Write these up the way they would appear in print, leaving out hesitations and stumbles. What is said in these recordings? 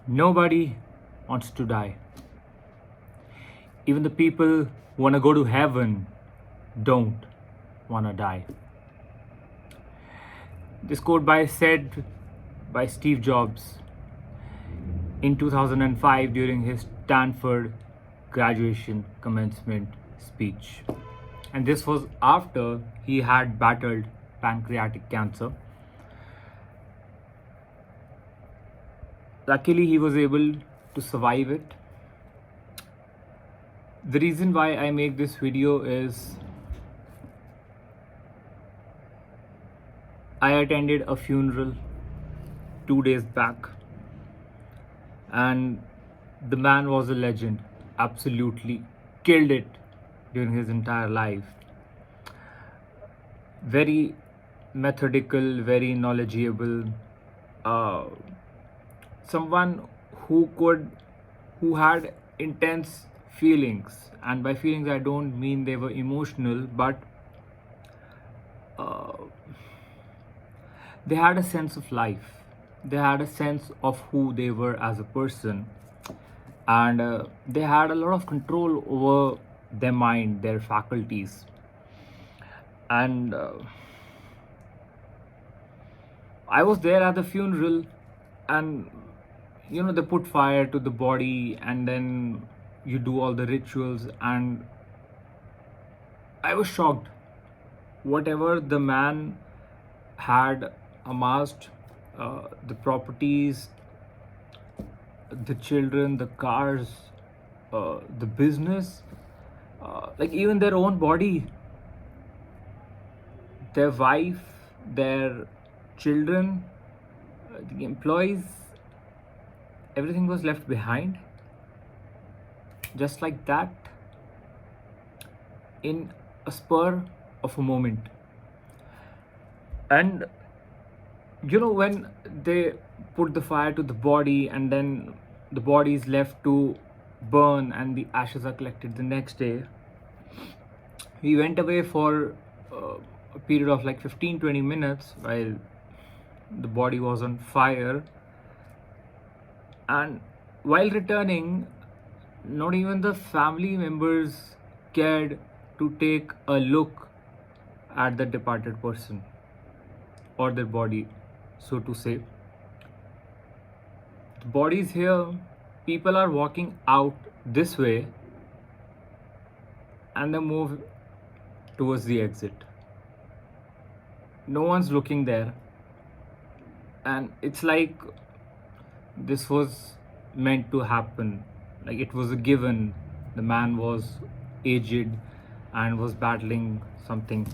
Nobody wants to die. Even the people who want to go to heaven don't want to die. This quote said by Steve Jobs in 2005 during his Stanford graduation commencement speech. And this was after he had battled pancreatic cancer. Luckily, he was able to survive it. The reason why I make this video is I attended a funeral 2 days back, and the man was a legend, absolutely killed it during his entire life. Very methodical, very knowledgeable, someone who had intense feelings, and by feelings I don't mean they were emotional, but they had a sense of life. They had a sense of who they were as a person, and they had a lot of control over their mind, their faculties. And I was there at the funeral, and they put fire to the body, and then you do all the rituals, and I was shocked. Whatever the man had amassed, the properties, the children, the cars, the business, like even their own body, their wife, their children, the employees, everything was left behind. Just like that, in a spur of a moment. And when they put the fire to the body, and then the body is left to burn, and the ashes are collected the next day, we went away for a period of like 15-20 minutes while the body was on fire. And while returning, not even the family members cared to take a look at the departed person or their body, so to say. The body is here, people are walking out this way, and they move towards the exit. No one's looking there, and it's like this was meant to happen. Like it was a given. The man was aged and was battling something.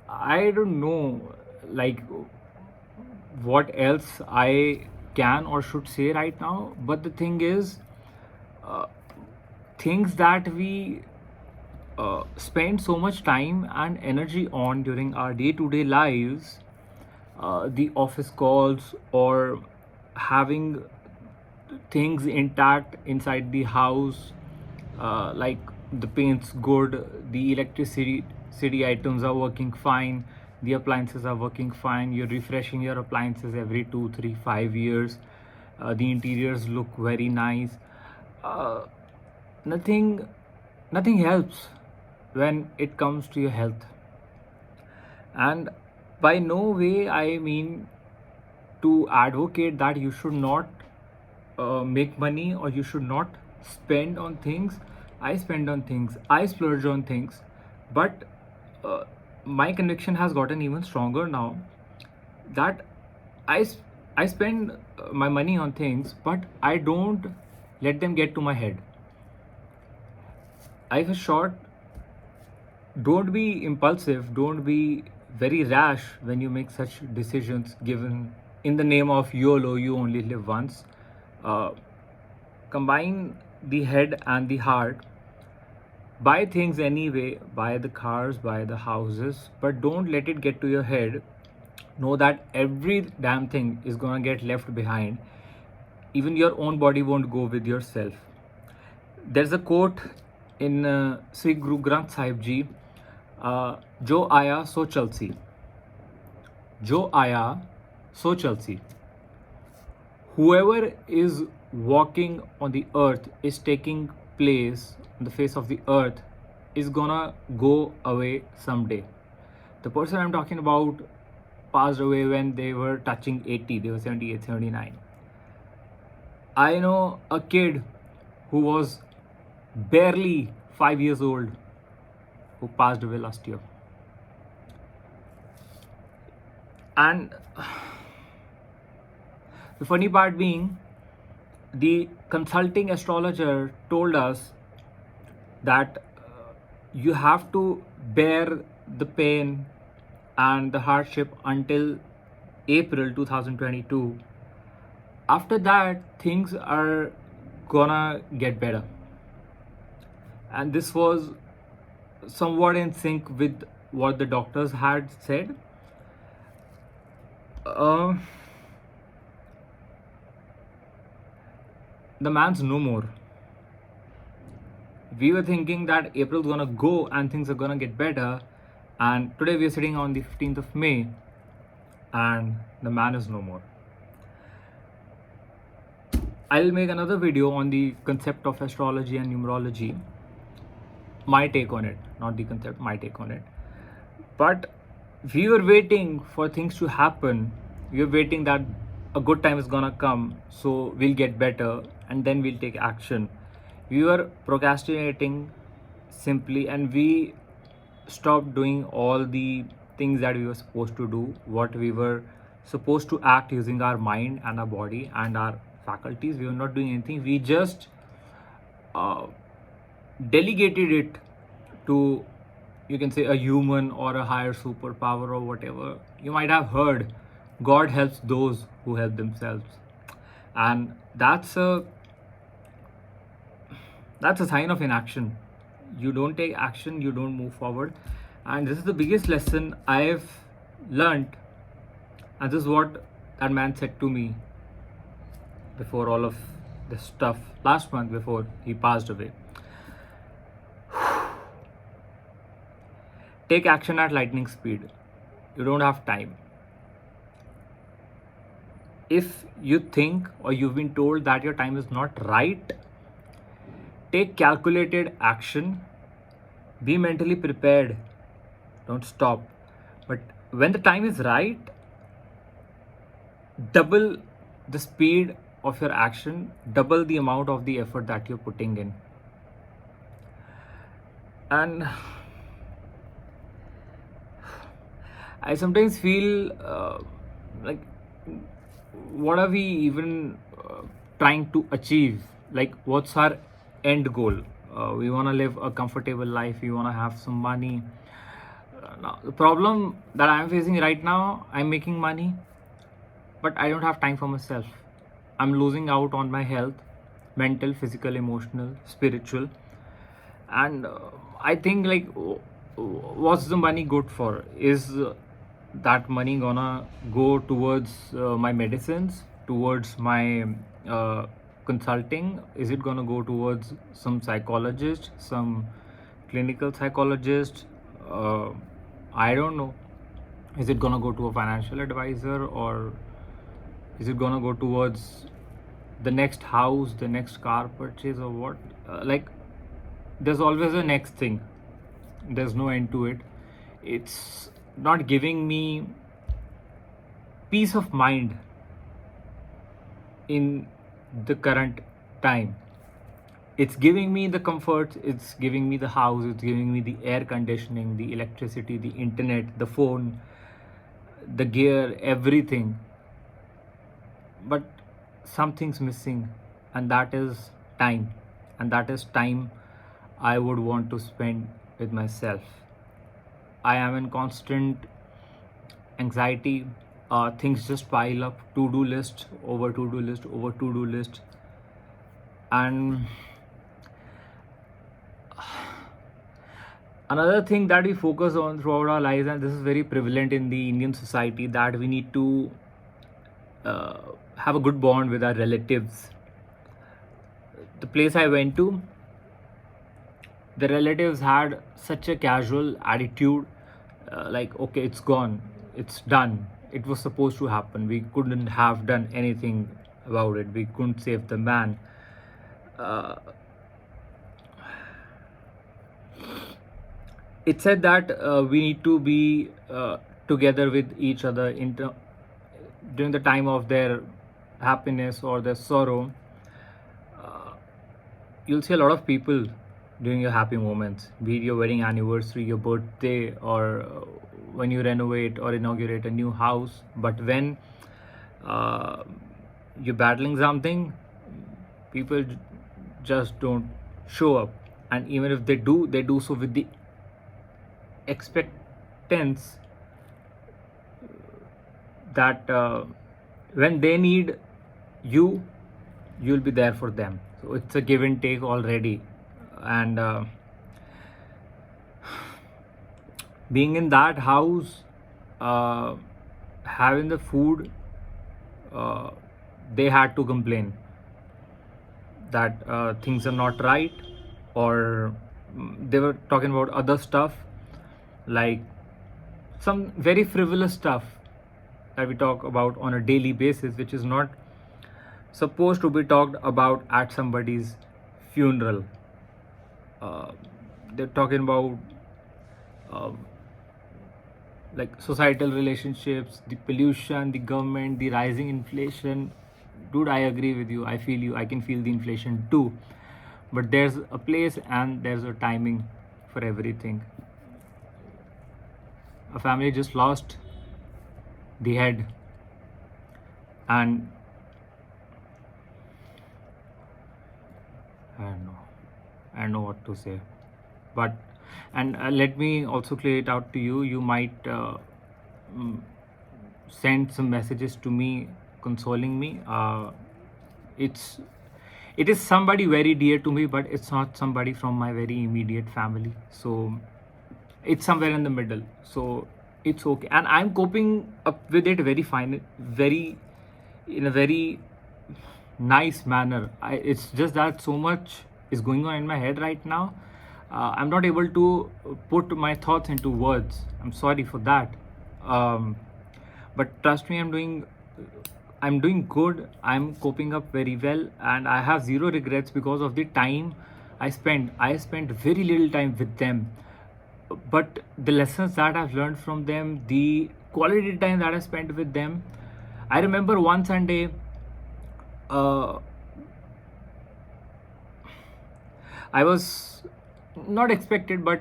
I don't know like what else I can or should say right now, but the thing is, things that we spend so much time and energy on during our day-to-day lives, the office calls, or having things intact inside the house, like the paint's good, the electricity items are working fine, the appliances are working fine, you're refreshing your appliances every 2 3 5 years, the interiors look very nice. Uh, nothing nothing helps when it comes to your health. And by no way I mean to advocate that you should not make money, or you should not spend on things. I spend on things, I splurge on things, but my conviction has gotten even stronger now that I spend my money on things, but I don't let them get to my head. Life is short. Don't be impulsive, don't be very rash when you make such decisions, given in the name of YOLO, you only live once. uh, Combine the head and the heart. Buy things anyway, buy the cars, buy the houses, but don't let it get to your head. Know that every damn thing is gonna get left behind. Even your own body won't go with yourself. There's a quote in Sri Guru Granth Sahib Ji, Jo Aya So Chalsi. जो आया सो चलसी. Whoever is walking on the earth, is taking place on the face of the earth, is gonna go away someday. The person I'm talking about passed away when they were touching 80, they were 78, 79. I know a kid who was barely 5 years old who passed away last year. And the funny part being, the consulting astrologer told us that you have to bear the pain and the hardship until April 2022. After that, things are gonna get better. And this was somewhat in sync with what the doctors had said. The man's no more. We were thinking that April's gonna go and things are gonna get better, and today we're sitting on the 15th of May and the man is no more. I'll make another video on the concept of astrology and numerology, my take on it, not the concept, my take on it. But we were waiting for things to happen. We were waiting that a good time is gonna come, so we'll get better and then we'll take action. We were procrastinating simply, and we stopped doing all the things that we were supposed to do, what we were supposed to act using our mind and our body and our faculties. We were not doing anything. We just delegated it to, you can say, a human or a higher superpower or whatever. You might have heard, God helps those who help themselves. And that's a sign of inaction. You don't take action, you don't move forward. And this is the biggest lesson I've learned. And this is what that man said to me before all of this stuff last month, before he passed away. Take action at lightning speed. You don't have time. If you think or you've been told that your time is not right, take calculated action. Be mentally prepared. Don't stop. But when the time is right, double the speed of your action, double the amount of the effort that you're putting in. And I sometimes feel like, what are we even trying to achieve? Like, what's our end goal? We want to live a comfortable life, we want to have some money. Now, the problem that I'm facing right now, I'm making money, but I don't have time for myself. I'm losing out on my health, mental, physical, emotional, spiritual. And I think, like, what's the money good for? Is that money gonna go towards my medicines, towards my consulting? Is it gonna go towards some psychologist, some clinical psychologist? I don't know. Is it gonna go to a financial advisor, or is it gonna go towards the next house, the next car purchase, or what? Like, there's always a next thing. There's no end to it. It's not giving me peace of mind in the current time. It's giving me the comforts, it's giving me the house, it's giving me the air conditioning, the electricity, the internet, the phone, the gear, everything. But something's missing, and that is time. And that is time I would want to spend with myself. I am in constant anxiety. Things just pile up, to-do list over to-do list over to-do list. And another thing that we focus on throughout our lives, and this is very prevalent in the Indian society, that we need to have a good bond with our relatives. The place I went to, the relatives had such a casual attitude, like, okay, it's gone, it's done, it was supposed to happen. We couldn't have done anything about it. We couldn't save the man. uh, it said that we need to be together with each other during the time of their happiness or their sorrow. uh, you'll see a lot of people during your happy moments, be it your wedding anniversary, your birthday, or when you renovate or inaugurate a new house. But when uh, you're battling something, people just don't show up. And even if they do so with the expectance that when they need you, you'll be there for them. So it's a give and take already. And being in that house, uh, having the food, uh, they had to complain that things are not right, or they were talking about other stuff, like some very frivolous stuff that we talk about on a daily basis, which is not supposed to be talked about at somebody's funeral. They're talking about uh, like societal relationships, the pollution, the government, the rising inflation. Dude, I agree with you. I feel you. I can feel the inflation too. But there's a place and there's a timing for everything. A family just lost the head, and I don't know what to say. But and let me also clear it out to you. You might mm, send some messages to me consoling me. It is somebody very dear to me, but it's not somebody from my very immediate family. So it's somewhere in the middle. So it's okay, and I'm coping up with it very fine, very in a very nice manner. It's just that so much is going on in my head right now. I'm not able to put my thoughts into words. I'm sorry for that. But trust me, I'm doing good. I'm coping up very well, and I have zero regrets because of the time I spent. I spent very little time with them, but the lessons that I've learned from them, the quality time that I spent with them. I remember one Sunday, uh, I was not expected, but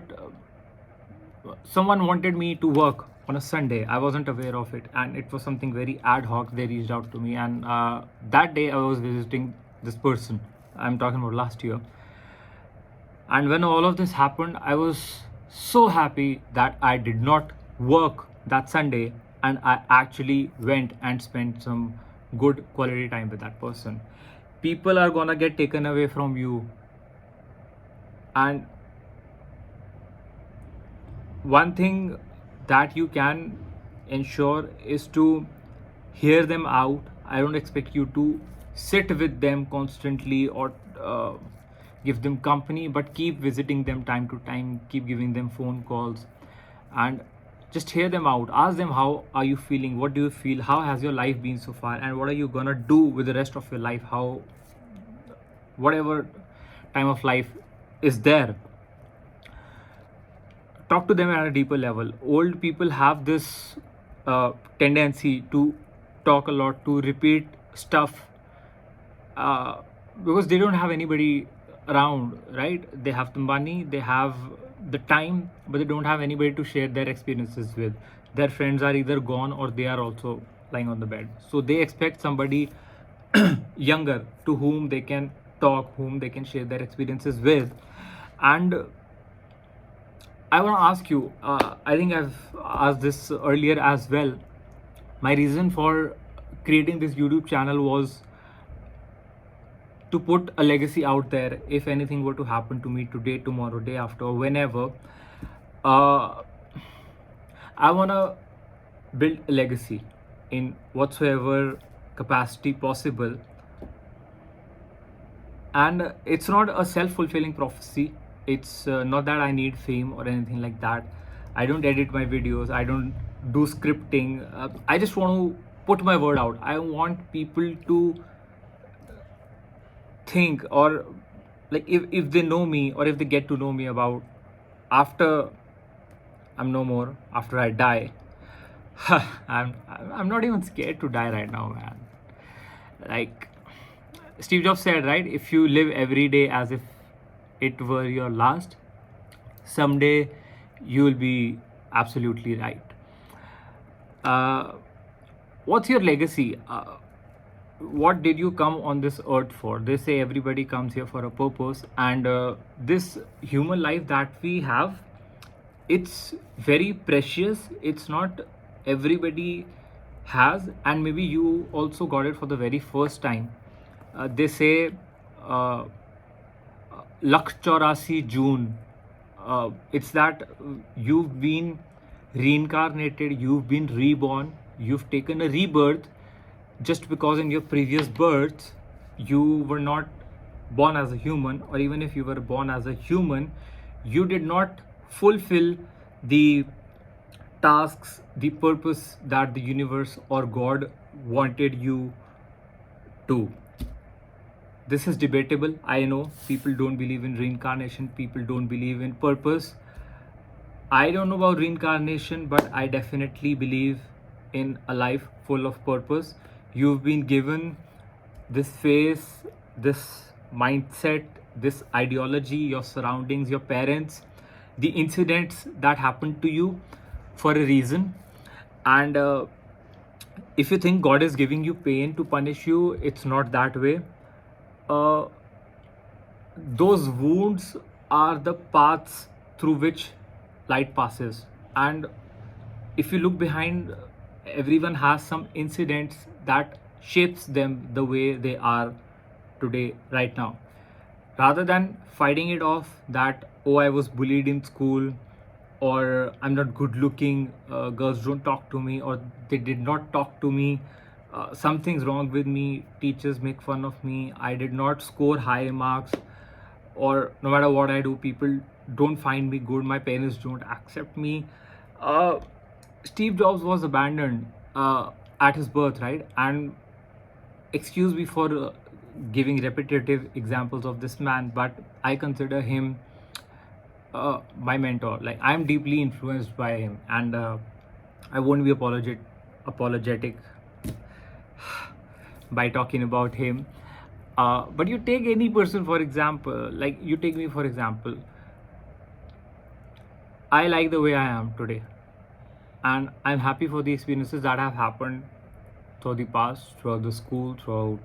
someone wanted me to work on a Sunday. I wasn't aware of it, and it was something very ad hoc. They reached out to me, and that day I was visiting this person. I'm talking about last year. And when all of this happened, I was so happy that I did not work that Sunday, and I actually went and spent some good quality time with that person. People are gonna get taken away from you, and one thing that you can ensure is to hear them out. I don't expect you to sit with them constantly or give them company, but keep visiting them time to time, keep giving them phone calls, and just hear them out. Ask them, how are you feeling? What do you feel? How has your life been so far? And what are you gonna do with the rest of your life? How, whatever time of life is there, talk to them at a deeper level. Old people have this tendency to talk a lot, to repeat stuff, because they don't have anybody around, right? They have the money, they have the time, but they don't have anybody to share their experiences with. Their friends are either gone or they are also lying on the bed. So they expect somebody younger to whom they can talk, whom they can share their experiences with. And I want to ask you, I think I've asked this earlier as well. My reason for creating this YouTube channel was to put a legacy out there. If anything were to happen to me today, tomorrow, day after, or whenever, I want to build a legacy in whatsoever capacity possible. And it's not a self-fulfilling prophecy. It's not that I need fame or anything like that. I don't edit my videos. I don't do scripting. I just want to put my word out. I want people to think, or like if they know me, or if they get to know me about after I'm no more, after I die. I'm not even scared to die right now, man. Like Steve Jobs said, right? If you live every day as if it were your last, someday you will be absolutely right. Uh, what's your legacy? What did you come on this earth for? They say everybody comes here for a purpose, and this human life that we have, it's very precious. It's not everybody has, and maybe you also got it for the very first time. They say uh, Lakh Chaurasi June. It's that you've been reincarnated, you've been reborn, you've taken a rebirth just because in your previous births you were not born as a human, or even if you were born as a human, you did not fulfill the tasks, the purpose that the universe or God wanted you to. This is debatable. I know people don't believe in reincarnation, people don't believe in purpose. I don't know about reincarnation, but I definitely believe in a life full of purpose. You've been given this face, this mindset, this ideology, your surroundings, your parents, the incidents that happened to you for a reason. And if you think God is giving you pain to punish you, it's not that way. Uh, those wounds are the paths through which light passes. And if you look behind, everyone has some incidents that shapes them the way they are today, right now. Rather than fighting it off that, oh, I was bullied in school, or I'm not good looking, girls don't talk to me, or they did not talk to me, something's wrong with me, teachers make fun of me, I did not score high marks, or no matter what I do, people don't find me good, my parents don't accept me. uh, Steve Jobs was abandoned at his birth, right? And excuse me for giving repetitive examples of this man, but I consider him my mentor. Like, I'm deeply influenced by him, and I won't be apologetic by talking about him. But you take any person, for example, like you take me for example. I like the way I am today, and I'm happy for the experiences that have happened through the past, throughout the school, throughout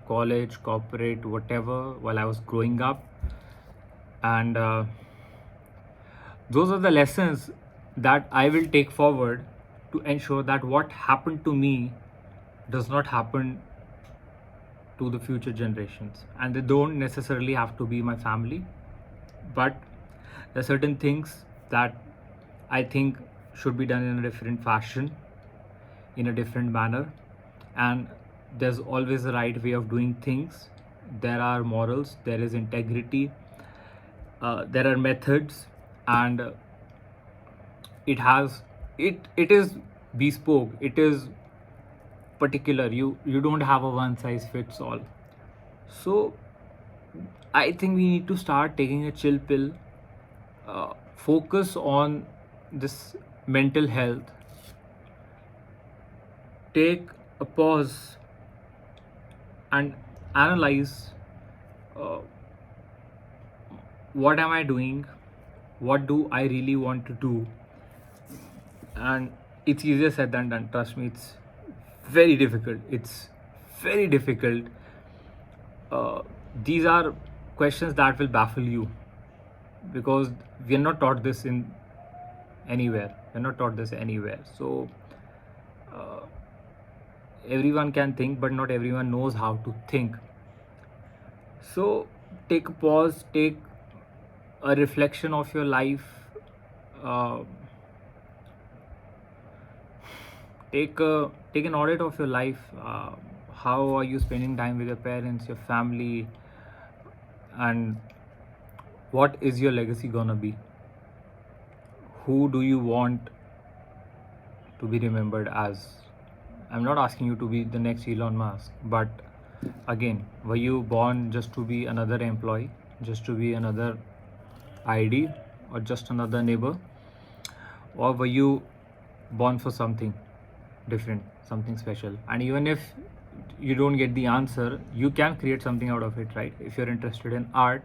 college, corporate, whatever, while I was growing up. And those are the lessons that I will take forward to ensure that what happened to me does not happen to the future generations. And they don't necessarily have to be my family, but there are certain things that I think should be done in a different fashion, in a different manner. And there's always a right way of doing things. There are morals, there is integrity, there are methods, and it is bespoke, it is particular. You don't have a one size fits all. So I think we need to start taking a chill pill, focus on this mental health, take a pause and analyze, uh, what am I doing, what do I really want to do. And it's easier said than done, trust me. It's very difficult, it's very difficult. These are questions that will baffle you, because we are not taught this in anywhere, we're not taught this anywhere. So everyone can think, but not everyone knows how to think. So take a pause, take a reflection of your life, uh, take an audit of your life. How are you spending time with your parents, your family, and what is your legacy gonna be? Who do you want to be remembered as, I'm not asking you to be the next Elon Musk, but again, were you born just to be another employee, just to be another ID, or just another neighbor? Or were you born for something different, something special? And even if you don't get the answer, you can create something out of it, right? If you're interested in art,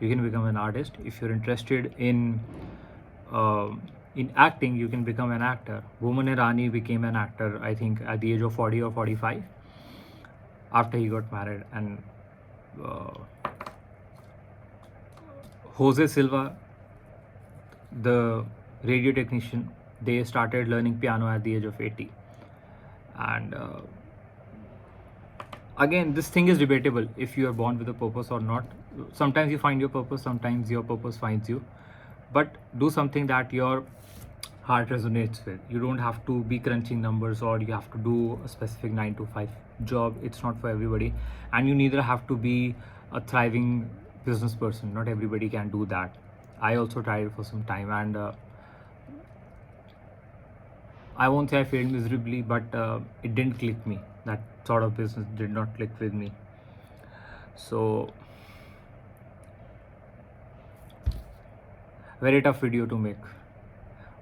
you can become an artist. If you're interested in acting, you can become an actor. Bhuman Irani became an actor, I think, at the age of 40 or 45 after he got married. And uh, Jose Silva, the radio technician, they started learning piano at the age of 80. And again, this thing is debatable if you are born with a purpose or not. Sometimes you find your purpose, sometimes your purpose finds you. But do something that your heart resonates with. You don't have to be crunching numbers, or you have to do a specific 9 to 5 job. It's not for everybody. And you neither have to be a thriving business person. Not everybody can do that. I also tried for some time, and I won't say I failed miserably, but it didn't click me. That sort of business did not click with me. So, very tough video to make.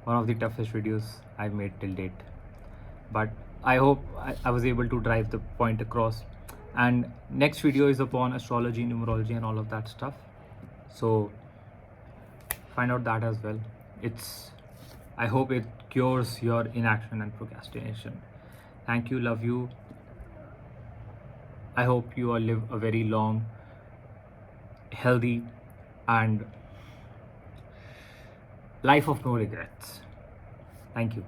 One of the toughest videos I've made till date. But I hope I was able to drive the point across. And next video is upon astrology, numerology, and all of that stuff. So find out that as well. I hope it cures your inaction and procrastination. Thank you, love you. I hope you all live a very long, healthy, and life of no regrets. Thank you.